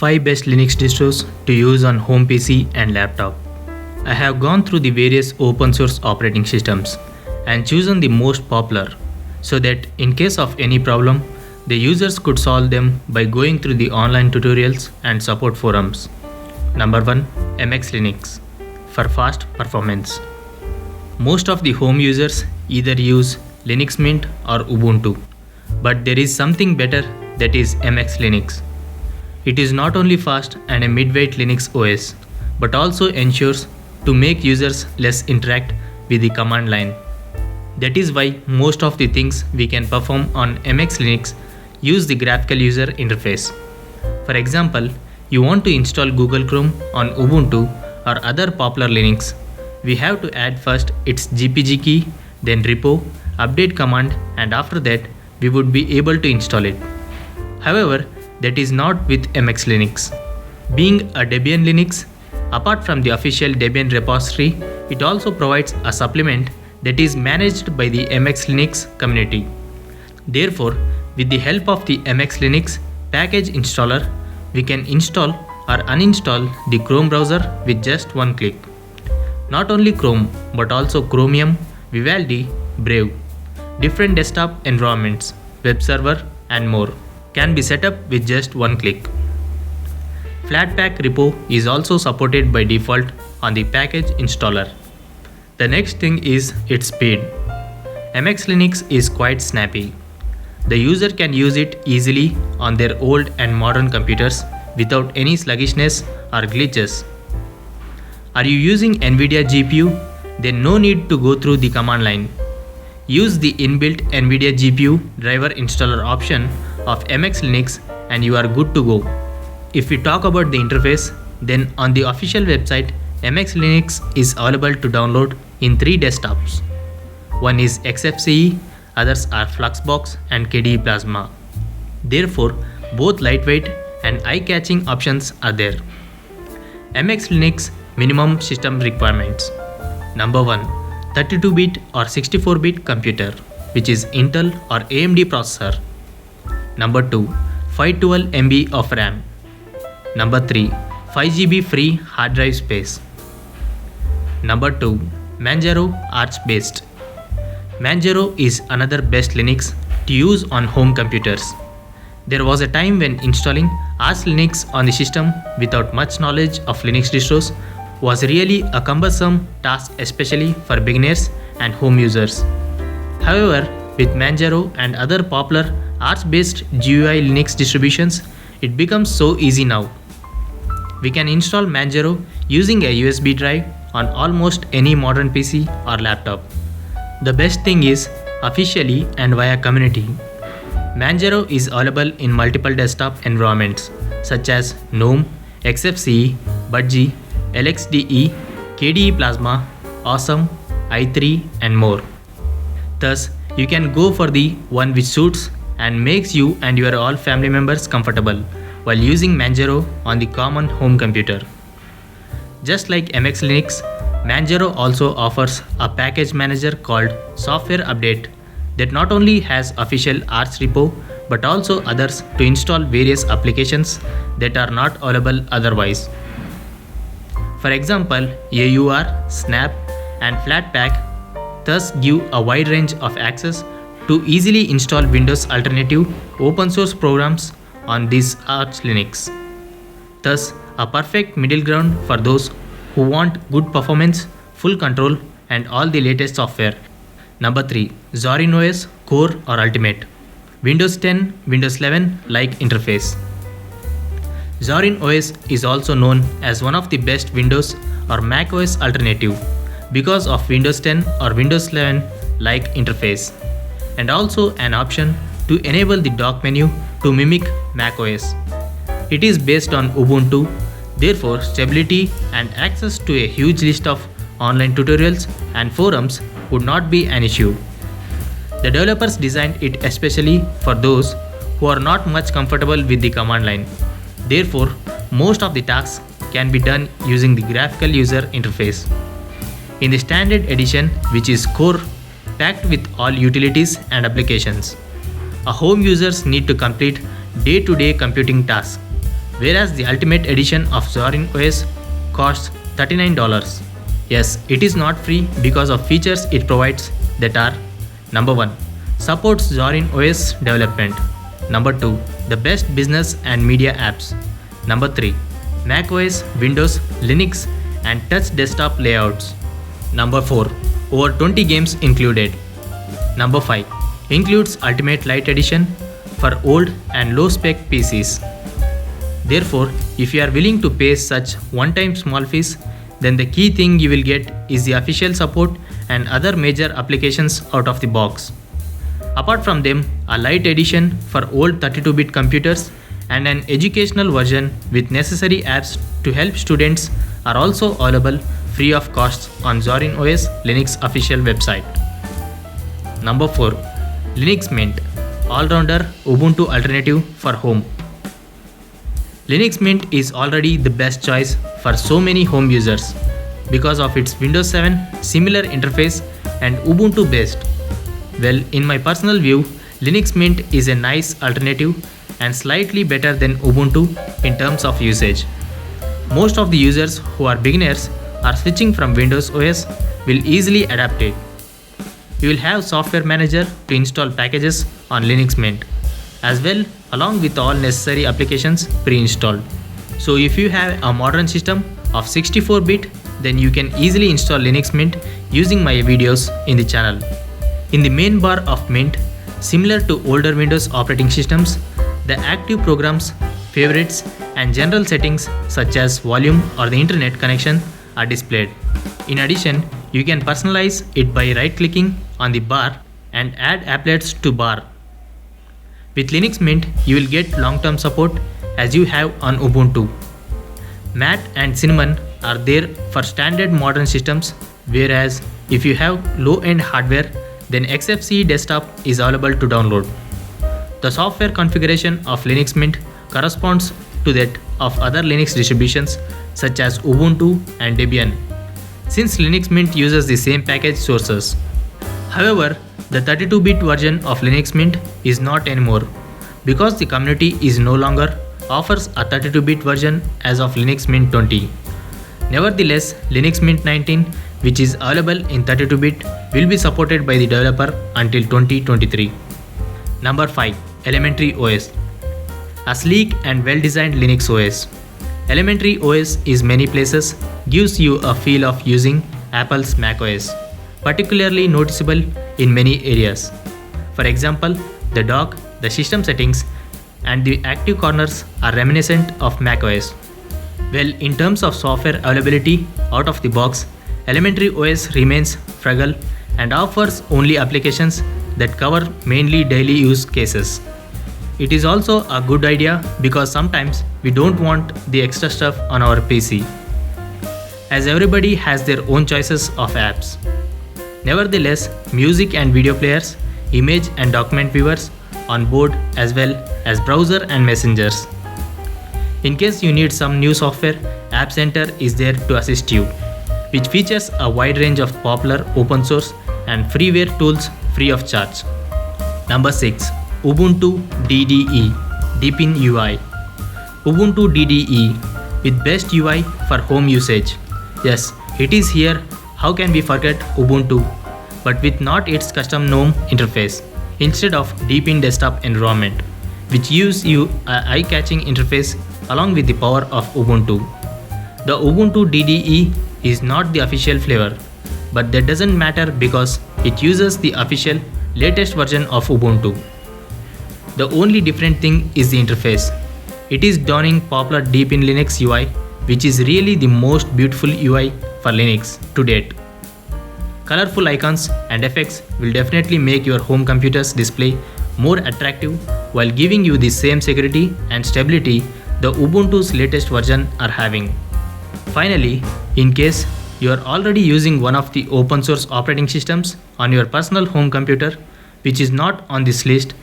5 best Linux distros to use on home PC and laptop. I have gone through the various open source operating systems and chosen the most popular so that in case of any problem, the users could solve them by going through the online tutorials and support forums. Number 1. MX Linux for fast performance. Most of the home users either use Linux Mint or Ubuntu, but there is something better, that is MX Linux. It is not only fast and a mid-weight Linux OS, but also ensures to make users less interact with the command line. That is why most of the things we can perform on MX Linux use the graphical user interface. For example, you want to install Google Chrome on Ubuntu or other popular Linux. We have to add first its GPG key, then repo, update command, and after that we would be able to install it. However, that is not with MX Linux. Being a Debian Linux, apart from the official Debian repository, it also provides a supplement that is managed by the MX Linux community. Therefore, with the help of the MX Linux package installer, we can install or uninstall the Chrome browser with just one click. Not only Chrome, but also Chromium, Vivaldi, Brave, different desktop environments, web server, and more can be set up with just one click. Flatpak repo is also supported by default on the package installer. The next thing is its speed. MX Linux is quite snappy. The user can use it easily on their old and modern computers without any sluggishness or glitches. Are you using NVIDIA GPU? Then no need to go through the command line. Use the inbuilt NVIDIA GPU driver installer option of MX Linux and you are good to go. If we talk about the interface, then on the official website, MX Linux is available to download in 3 desktops. One is XFCE, others are Fluxbox and KDE Plasma. Therefore, both lightweight and eye-catching options are there. MX Linux minimum system requirements. Number 1. 32-bit or 64-bit computer, which is Intel or AMD processor. Number 2. 512 MB of RAM. Number 3. 5 GB free hard drive space. Number 2. Manjaro Arch based. Manjaro is another best Linux to use on home computers. There was a time when installing Arch Linux on the system without much knowledge of Linux distros was really a cumbersome task, especially for beginners and home users. However, with Manjaro and other popular Arch-based GUI Linux distributions, it becomes so easy now. We can install Manjaro using a USB drive on almost any modern PC or laptop. The best thing is, officially and via community, Manjaro is available in multiple desktop environments such as GNOME, XFCE, Budgie, LXDE, KDE Plasma, Awesome, i3 and more. Thus, you can go for the one which suits and makes you and your all family members comfortable while using Manjaro on the common home computer. Just like MX Linux, Manjaro also offers a package manager called Software Update that not only has official Arch repo but also others to install various applications that are not available otherwise. For example, AUR, Snap, and Flatpak thus give a wide range of access to easily install Windows alternative open source programs on this Arch Linux. Thus, a perfect middle ground for those who want good performance, full control, and all the latest software. Number 3. ZorinOS Core or Ultimate. Windows 10, Windows 11 like interface. ZorinOS is also known as one of the best Windows or macOS alternative because of Windows 10 or Windows 11 like interface, and also an option to enable the dock menu to mimic macOS. It is based on Ubuntu, therefore stability and access to a huge list of online tutorials and forums would not be an issue. The developers designed it especially for those who are not much comfortable with the command line. Therefore, most of the tasks can be done using the graphical user interface. In the standard edition, which is Core, packed with all utilities and applications, a home users need to complete day-to-day computing tasks. whereas the Ultimate Edition of ZorinOS costs $39. Yes, it is not free because of features it provides that are: Number 1. Supports ZorinOS development. Number 2. The best business and media apps. Number 3. macOS, Windows, Linux and touch desktop layouts. Number 4. Over 20 games included. Number 5. Includes Ultimate Lite Edition for old and low spec PCs. Therefore, if you are willing to pay such one-time small fees, then the key thing you will get is the official support and other major applications out of the box. Apart from them, a Lite Edition for old 32-bit computers and an educational version with necessary apps to help students are also available free of cost on ZorinOS Linux official website. Number 4. Linux Mint, all-rounder Ubuntu alternative for home. Linux Mint is already the best choice for so many home users because of its Windows 7 similar interface and Ubuntu based. Well, in my personal view, Linux Mint is a nice alternative and slightly better than Ubuntu in terms of usage. Most of the users who are beginners are switching from Windows OS will easily adapt it. You will have software manager to install packages on Linux Mint as well, along with all necessary applications pre-installed. So if you have a modern system of 64-bit, then you can easily install Linux Mint using my videos in the channel. In the main bar of Mint, similar to older Windows operating systems, the active programs, favorites and general settings such as volume or the internet connection are displayed. In addition, you can personalize it by right-clicking on the bar and add applets to bar. With Linux Mint, you will get long-term support as you have on Ubuntu. Mat and Cinnamon are there for standard modern systems, whereas if you have low-end hardware, then XFCE Desktop is available to download. The software configuration of Linux Mint corresponds to that of other Linux distributions such as Ubuntu and Debian, since Linux Mint uses the same package sources. However, the 32-bit version of Linux Mint is not anymore because the community is no longer offers a 32-bit version as of Linux Mint 20. Nevertheless, Linux Mint 19, which is available in 32-bit, will be supported by the developer until 2023. Number 5. Elementary OS, a sleek and well-designed Linux OS. Elementary OS is many places gives you a feel of using Apple's macOS, particularly noticeable in many areas. For example, the dock, the system settings, and the active corners are reminiscent of macOS. Well, in terms of software availability out of the box, Elementary OS remains frugal and offers only applications that cover mainly daily use cases. It is also a good idea because sometimes we don't want the extra stuff on our PC, as everybody has their own choices of apps. Nevertheless, music and video players, image and document viewers on board as well as browser and messengers. In case you need some new software, App Center is there to assist you, which features a wide range of popular open source and freeware tools free of charge. Number 6. Ubuntu DDE Deepin UI. Ubuntu DDE with best UI for home usage. Yes, it is here. How can we forget Ubuntu, but with not its custom GNOME interface instead of Deepin desktop environment, which gives you an eye-catching interface along with the power of Ubuntu. The Ubuntu DDE is not the official flavor, but that doesn't matter because it uses the official latest version of Ubuntu. The only different thing is the interface. It is donning popular Deepin Linux UI, which is really the most beautiful UI for Linux to date. Colorful icons and effects will definitely make your home computer's display more attractive while giving you the same security and stability the Ubuntu's latest version are having. Finally, in case you are already using one of the open source operating systems on your personal home computer which is not on this list,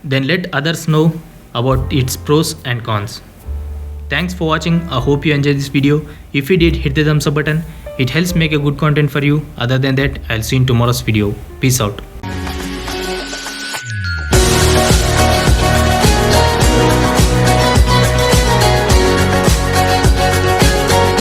then let others know about its pros and cons. Thanks for watching. I hope you enjoyed this video. If you did, hit the thumbs up button. It helps make a good content for you. Other than that, I'll see you in tomorrow's video. Peace out.